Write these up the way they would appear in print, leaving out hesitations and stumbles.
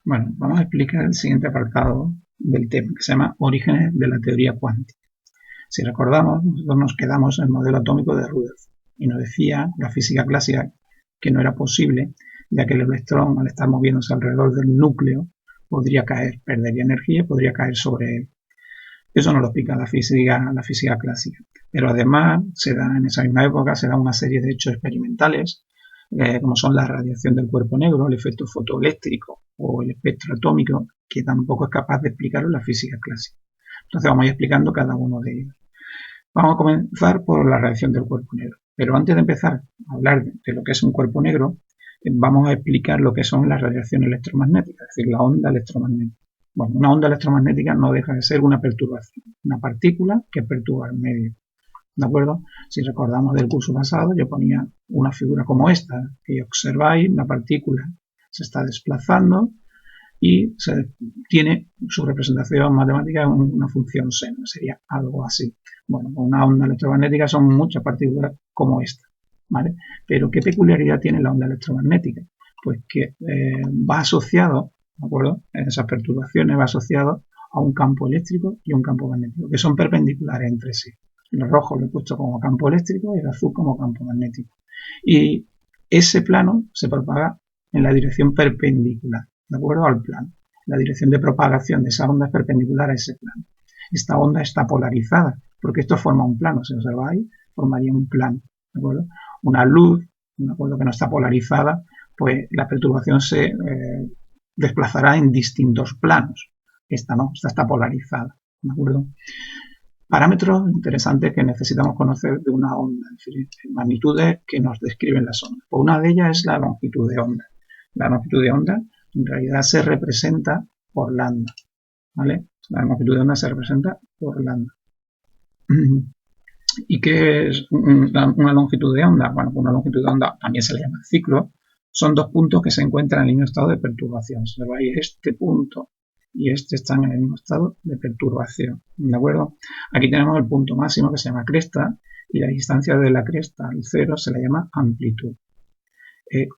Bueno, vamos a explicar el siguiente apartado del tema, que se llama Orígenes de la teoría cuántica. Si recordamos, nosotros nos quedamos en el modelo atómico de Rutherford y nos decía la física clásica que no era posible, ya que el electrón, al estar moviéndose alrededor del núcleo, podría caer, perdería energía y podría caer sobre él. Eso nos lo explica la física clásica. Pero además, en esa misma época, se da una serie de hechos experimentales, como son la radiación del cuerpo negro, el efecto fotoeléctrico o el espectro atómico, que tampoco es capaz de explicarlo la física clásica. Entonces vamos a ir explicando cada uno de ellos. Vamos a comenzar por la radiación del cuerpo negro. Pero antes de empezar a hablar de lo que es un cuerpo negro, vamos a explicar lo que son las radiaciones electromagnéticas, es decir, la onda electromagnética. Bueno, una onda electromagnética no deja de ser una perturbación, una partícula que perturba el medio. ¿De acuerdo? Si recordamos del curso pasado, yo ponía una figura como esta, que observáis, una partícula se está desplazando y tiene su representación matemática en una función seno, sería algo así. Bueno, una onda electromagnética son muchas partículas como esta, ¿vale? Pero ¿qué peculiaridad tiene la onda electromagnética? Pues que va asociado, ¿de acuerdo? En esas perturbaciones va asociado a un campo eléctrico y un campo magnético, que son perpendiculares entre sí. El rojo lo he puesto como campo eléctrico y el azul como campo magnético. Y ese plano se propaga en la dirección perpendicular, ¿de acuerdo? Al plano. La dirección de propagación de esa onda es perpendicular a ese plano. Esta onda está polarizada, porque esto forma un plano, si observáis, formaría un plano, ¿de acuerdo? Una luz, ¿de acuerdo?, que no está polarizada, pues la perturbación se desplazará en distintos planos. Esta no, esta está polarizada, ¿de acuerdo? Parámetros interesantes que necesitamos conocer de una onda, es decir, magnitudes que nos describen las ondas. Pues una de ellas es la longitud de onda. La longitud de onda en realidad se representa por lambda, ¿vale? La longitud de onda se representa por lambda. ¿Y qué es una longitud de onda? Bueno, una longitud de onda también se le llama ciclo. Son dos puntos que se encuentran en el mismo estado de perturbación. Observáis este punto y este están en el mismo estado de perturbación, ¿de acuerdo? Aquí tenemos el punto máximo que se llama cresta y la distancia de la cresta al cero se le llama amplitud.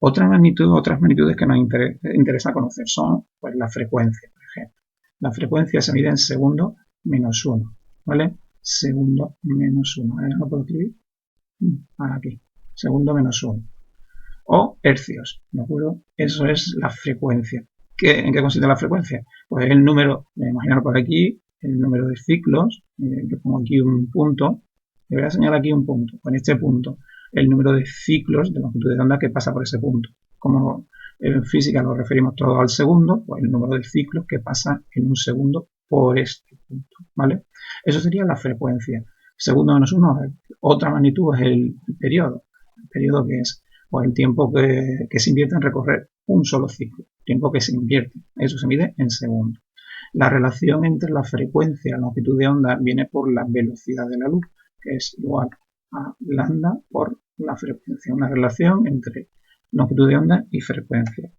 Otras magnitudes que nos interesa conocer son pues, la frecuencia, por ejemplo. La frecuencia se mide en segundo menos 1, ¿vale? Segundo menos 1. ¿Lo puedo escribir? Aquí. Segundo menos 1. O hercios, ¿de acuerdo? Eso es la frecuencia. ¿En qué consiste la frecuencia? Pues el número, imaginar por aquí, el número de ciclos. Yo pongo aquí un punto. Le voy a señalar aquí un punto. Con este punto, el número de ciclos de longitud de onda que pasa por ese punto. Como en física lo referimos todo al segundo, pues el número de ciclos que pasa en un segundo por este punto, ¿vale? Eso sería la frecuencia. Segundo menos 1, otra magnitud es el periodo. El periodo que es pues, el tiempo que se invierte en recorrer un solo ciclo. Tiempo que se invierte. Eso se mide en segundos. La relación entre la frecuencia y la longitud de onda viene por la velocidad de la luz, que es igual a lambda por la frecuencia. Una relación entre longitud de onda y frecuencia.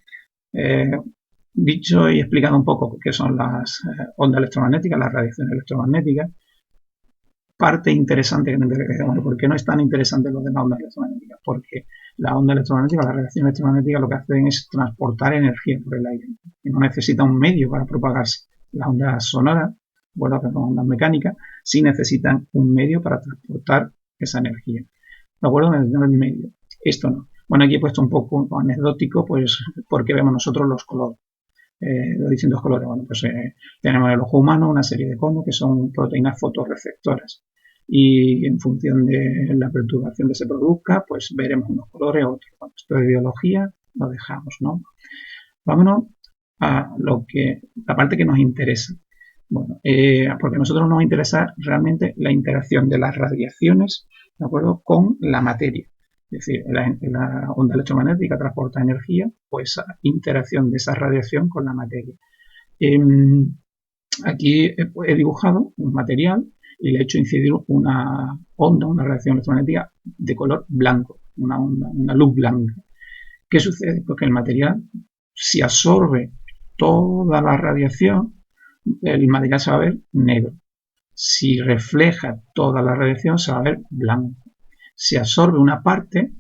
Dicho y explicado un poco qué son las ondas electromagnéticas, las radiaciones electromagnéticas, parte interesante, bueno, ¿por qué no es tan interesante lo de las ondas electromagnéticas? Porque la onda electromagnética, la radiación electromagnética lo que hacen es transportar energía por el aire y no necesita un medio para propagarse. Las ondas sonoras, bueno, que son ondas mecánicas, sí necesitan un medio para transportar esa energía. ¿De acuerdo? Necesitan el medio. Esto no. Bueno, aquí he puesto un poco anecdótico, pues, porque vemos nosotros los colores. Los distintos colores. Bueno, pues tenemos en el ojo humano una serie de conos que son proteínas fotorreceptoras y en función de la perturbación que se produzca, pues veremos unos colores u otros. Bueno, esto de biología lo dejamos, ¿no? Vámonos a la parte que nos interesa. Bueno, porque a nosotros nos interesa realmente la interacción de las radiaciones, ¿de acuerdo?, con la materia. Es decir, la onda electromagnética transporta energía, pues esa interacción de esa radiación con la materia. Aquí he dibujado un material y le he hecho incidir una onda, una radiación electromagnética de color blanco, una luz blanca. ¿Qué sucede? Pues que el material, si absorbe toda la radiación, el material se va a ver negro. Si refleja toda la radiación, se va a ver blanco. Si absorbe una parte,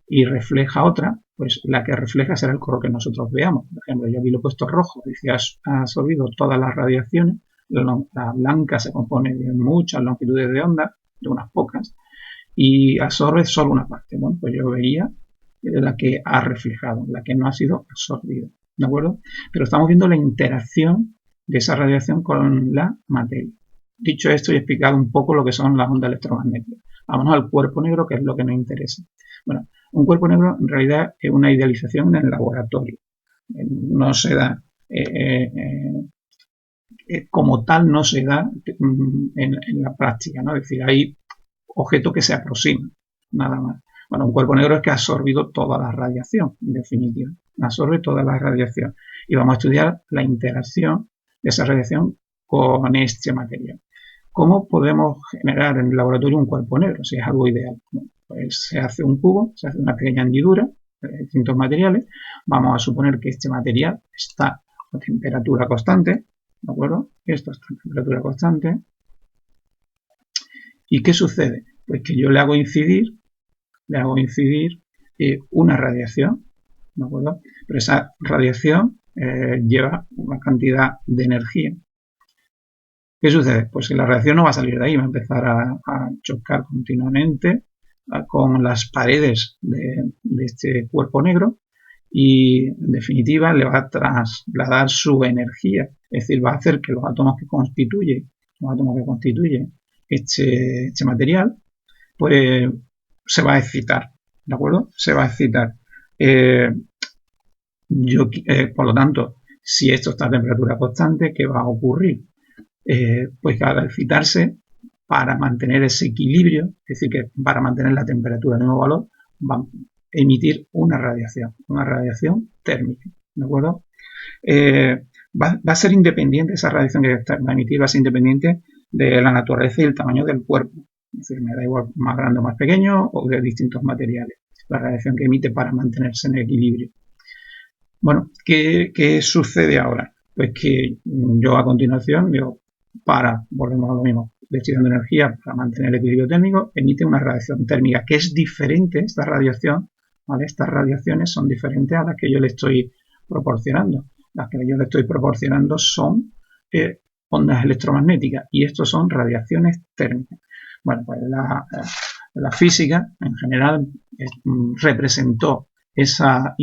y refleja otra, pues la que refleja será el color que nosotros veamos. Por ejemplo, yo aquí lo he puesto rojo, dice ha absorbido todas las radiaciones. La blanca se compone de muchas longitudes de onda, de unas pocas, y absorbe solo una parte. Bueno, pues yo veía la que ha reflejado, la que no ha sido absorbida, ¿de acuerdo? Pero estamos viendo la interacción de esa radiación con la materia. Dicho esto y explicado un poco lo que son las ondas electromagnéticas. Vámonos al cuerpo negro, que es lo que nos interesa. Bueno, un cuerpo negro en realidad es una idealización en el laboratorio. No se da, como tal, no se da en la práctica, ¿no? Es decir, hay objetos que se aproximan, nada más. Bueno, un cuerpo negro es que ha absorbido toda la radiación, en definitiva. Absorbe toda la radiación. Y vamos a estudiar la interacción de esa radiación con este material. ¿Cómo podemos generar en el laboratorio un cuerpo negro? Si es algo ideal. Bueno, pues se hace un cubo, se hace una pequeña hendidura de distintos materiales. Vamos a suponer que este material está a temperatura constante, ¿de acuerdo? Esto está a temperatura constante. ¿Y qué sucede? Pues que yo le hago incidir una radiación, ¿de acuerdo? Pero esa radiación lleva una cantidad de energía. ¿Qué sucede? Pues que la radiación no va a salir de ahí, va a empezar a chocar continuamente con las paredes de este cuerpo negro y, en definitiva, le va a trasladar su energía. Es decir, va a hacer que los átomos que constituye este material, pues se va a excitar, ¿de acuerdo? Se va a excitar. Por lo tanto, si esto está a temperatura constante, ¿qué va a ocurrir? Pues que al excitarse, para mantener ese equilibrio, es decir, que para mantener la temperatura del mismo valor, va a emitir una radiación térmica, ¿de acuerdo? Va a ser independiente, esa radiación que va a emitir va a ser independiente de la naturaleza y el tamaño del cuerpo. Es decir, me da igual más grande o más pequeño o de distintos materiales. La radiación que emite para mantenerse en equilibrio. Bueno, ¿qué sucede ahora? Pues que yo a continuación digo, volvemos a lo mismo, le estoy dando energía para mantener el equilibrio térmico, emite una radiación térmica que es diferente, esta radiación, ¿vale? Estas radiaciones son diferentes a las que yo le estoy proporcionando. Las que yo le estoy proporcionando son ondas electromagnéticas y estos son radiaciones térmicas. Bueno, pues la física en general representó esa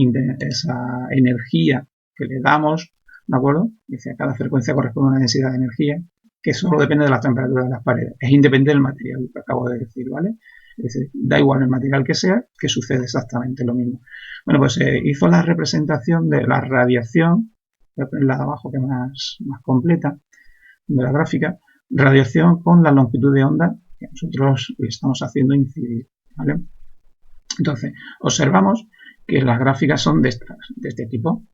energía que le damos, ¿de acuerdo? Dice, a cada frecuencia corresponde una densidad de energía que solo depende de la temperatura de las paredes. Es independiente del material que acabo de decir, ¿vale? Es decir, da igual el material que sea, que sucede exactamente lo mismo. Bueno, pues se hizo la representación de la radiación, voy a poner la de abajo que es más completa, de la gráfica, radiación con la longitud de onda que nosotros le estamos haciendo incidir, ¿vale? Entonces, observamos que las gráficas son de este tipo.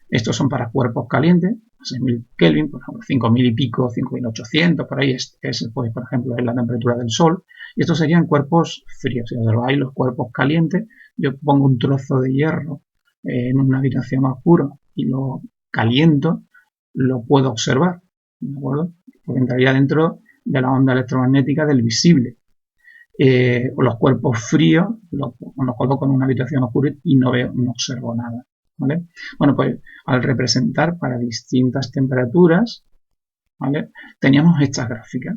Estos son para cuerpos calientes, 6.000 Kelvin, por ejemplo, 5.000 y pico, 5.800, por ahí es pues, por ejemplo, es la temperatura del Sol. Y estos serían cuerpos fríos. Si observáis los cuerpos calientes, yo pongo un trozo de hierro en una habitación oscura y lo caliento, lo puedo observar, ¿de acuerdo? Porque entraría dentro de la onda electromagnética del visible. Los cuerpos fríos los coloco en una habitación oscura y no observo nada, ¿vale? Bueno, pues al representar para distintas temperaturas, ¿vale? Teníamos esta gráfica.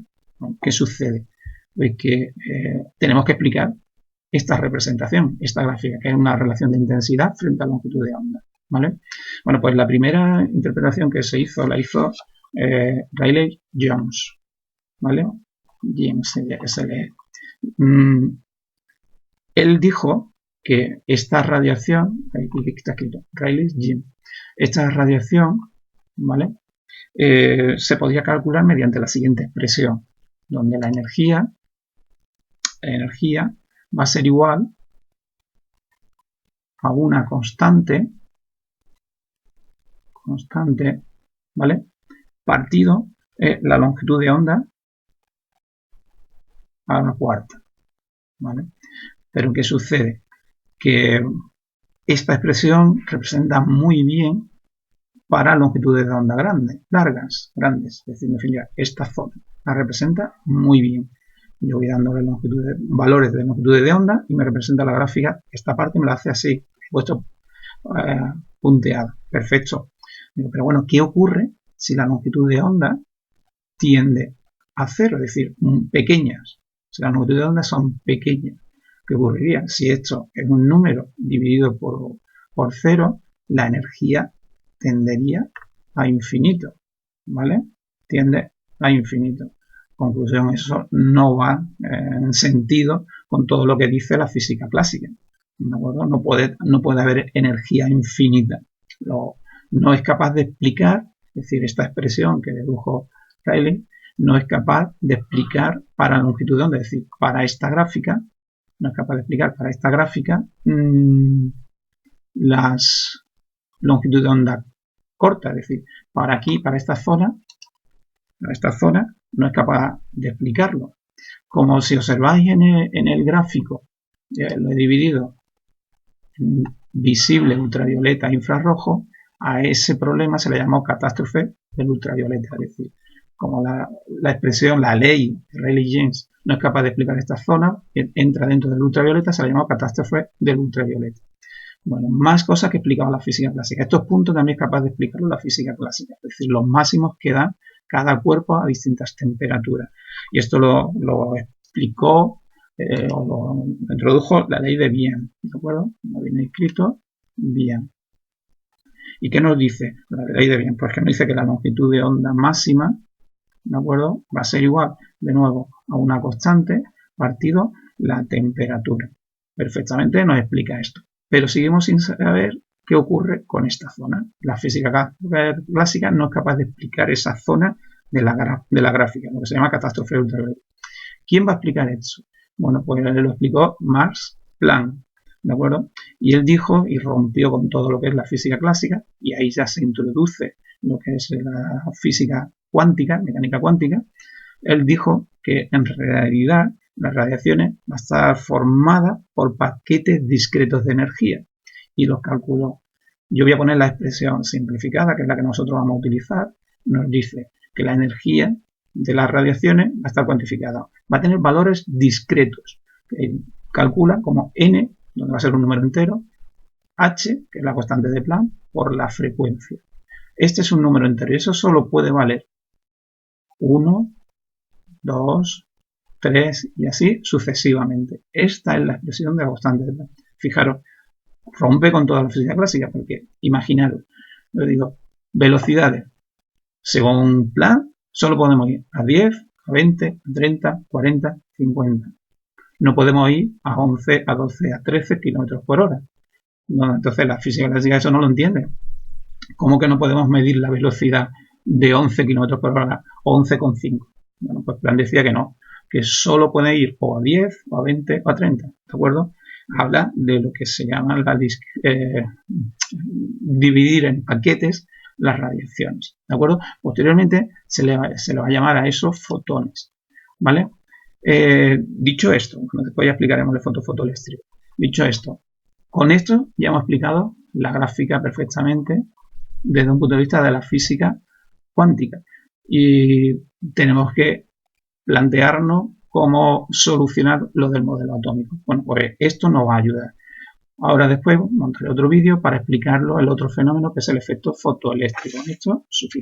¿Qué sucede? Pues que tenemos que explicar esta representación, esta gráfica, que es una relación de intensidad frente a longitud de onda, ¿vale? Bueno, pues la primera interpretación que se hizo, la hizo Rayleigh-Jeans, ¿vale? Jeans se lee. Él dijo que esta radiación, aquí está escrito, Rayleigh-Jeans, esta radiación, ¿vale? Se podía calcular mediante la siguiente expresión, donde la energía va a ser igual a una constante, ¿vale? Partido la longitud de onda a la cuarta, ¿vale? Pero ¿qué sucede? Que esta expresión representa muy bien para longitudes de onda grandes, es decir, en definitiva, esta zona la representa muy bien. Yo voy dándole valores de longitudes de onda y me representa la gráfica. Esta parte me la hace así, he puesto punteada. Perfecto. Digo, pero bueno, ¿qué ocurre si la longitud de onda tiende a cero? Es decir, pequeñas. Si las longitudes de onda son pequeñas, ¿qué ocurriría? Si esto es un número dividido por cero, la energía tendería a infinito, ¿vale? Tiende a infinito. Conclusión, eso no va en sentido con todo lo que dice la física clásica, ¿de acuerdo? No puede haber energía infinita. No es capaz de explicar, es decir, esta expresión que dedujo Rayleigh, no es capaz de explicar para la longitud de onda, es decir, para esta gráfica, no es capaz de explicar para esta gráfica las longitudes de onda cortas, es decir, para aquí, para esta zona, no es capaz de explicarlo. Como si observáis en el gráfico, lo he dividido en visible, ultravioleta e infrarrojo, a ese problema se le llamó catástrofe del ultravioleta, es decir, como la expresión, la ley de Rayleigh-Jeans no es capaz de explicar esta zona, entra dentro del ultravioleta, se le llamó catástrofe del ultravioleta. Bueno, más cosas que explicaba la física clásica. Estos puntos también es capaz de explicarlo la física clásica, es decir, los máximos que da cada cuerpo a distintas temperaturas. Y esto lo explicó o lo introdujo la ley de Wien, ¿de acuerdo? Lo viene escrito Wien. ¿Y qué nos dice la ley de Wien? Pues que nos dice que la longitud de onda máxima, ¿de acuerdo?, va a ser igual, de nuevo, a una constante partido la temperatura. Perfectamente nos explica esto. Pero seguimos sin saber qué ocurre con esta zona. La física clásica no es capaz de explicar esa zona de la gráfica, lo que se llama catástrofe ultravioleta. ¿Quién va a explicar eso? Bueno, pues lo explicó Max Planck, ¿de acuerdo? Y él dijo y rompió con todo lo que es la física clásica, y ahí ya se introduce lo que es la física cuántica, mecánica cuántica. Él dijo que en realidad las radiaciones van a estar formadas por paquetes discretos de energía, y los calculó. Yo voy a poner la expresión simplificada, que es la que nosotros vamos a utilizar. Nos dice que la energía de las radiaciones va a estar cuantificada, va a tener valores discretos, que calcula como n, donde va a ser un número entero, h, que es la constante de Planck, por la frecuencia. Este es un número entero y eso solo puede valer 1, 2, 3 y así sucesivamente. Esta es la expresión de la constante de Planck. Fijaros, rompe con toda la física clásica, porque imaginaros, yo digo, velocidades. Según Planck, solo podemos ir a 10, a 20, a 30, 40, 50. No podemos ir a 11, a 12, a 13 km por hora. No, entonces la física clásica eso no lo entiende. ¿Cómo que no podemos medir la velocidad de 11 km por hora o 11,5? Bueno, pues Planck decía que no, que solo puede ir o a 10, o a 20, o a 30, ¿de acuerdo? Habla de lo que se llama dividir en paquetes las radiaciones, ¿de acuerdo? Posteriormente se le va a llamar a esos fotones, ¿vale? Dicho esto, después ya explicaremos el fotoeléctrico. Dicho esto, con esto ya hemos explicado la gráfica perfectamente desde un punto de vista de la física cuántica y tenemos que plantearnos cómo solucionar lo del modelo atómico. Bueno, pues esto nos va a ayudar. Ahora después montaré otro vídeo para explicarlo, el otro fenómeno que es el efecto fotoeléctrico. Esto es suficiente.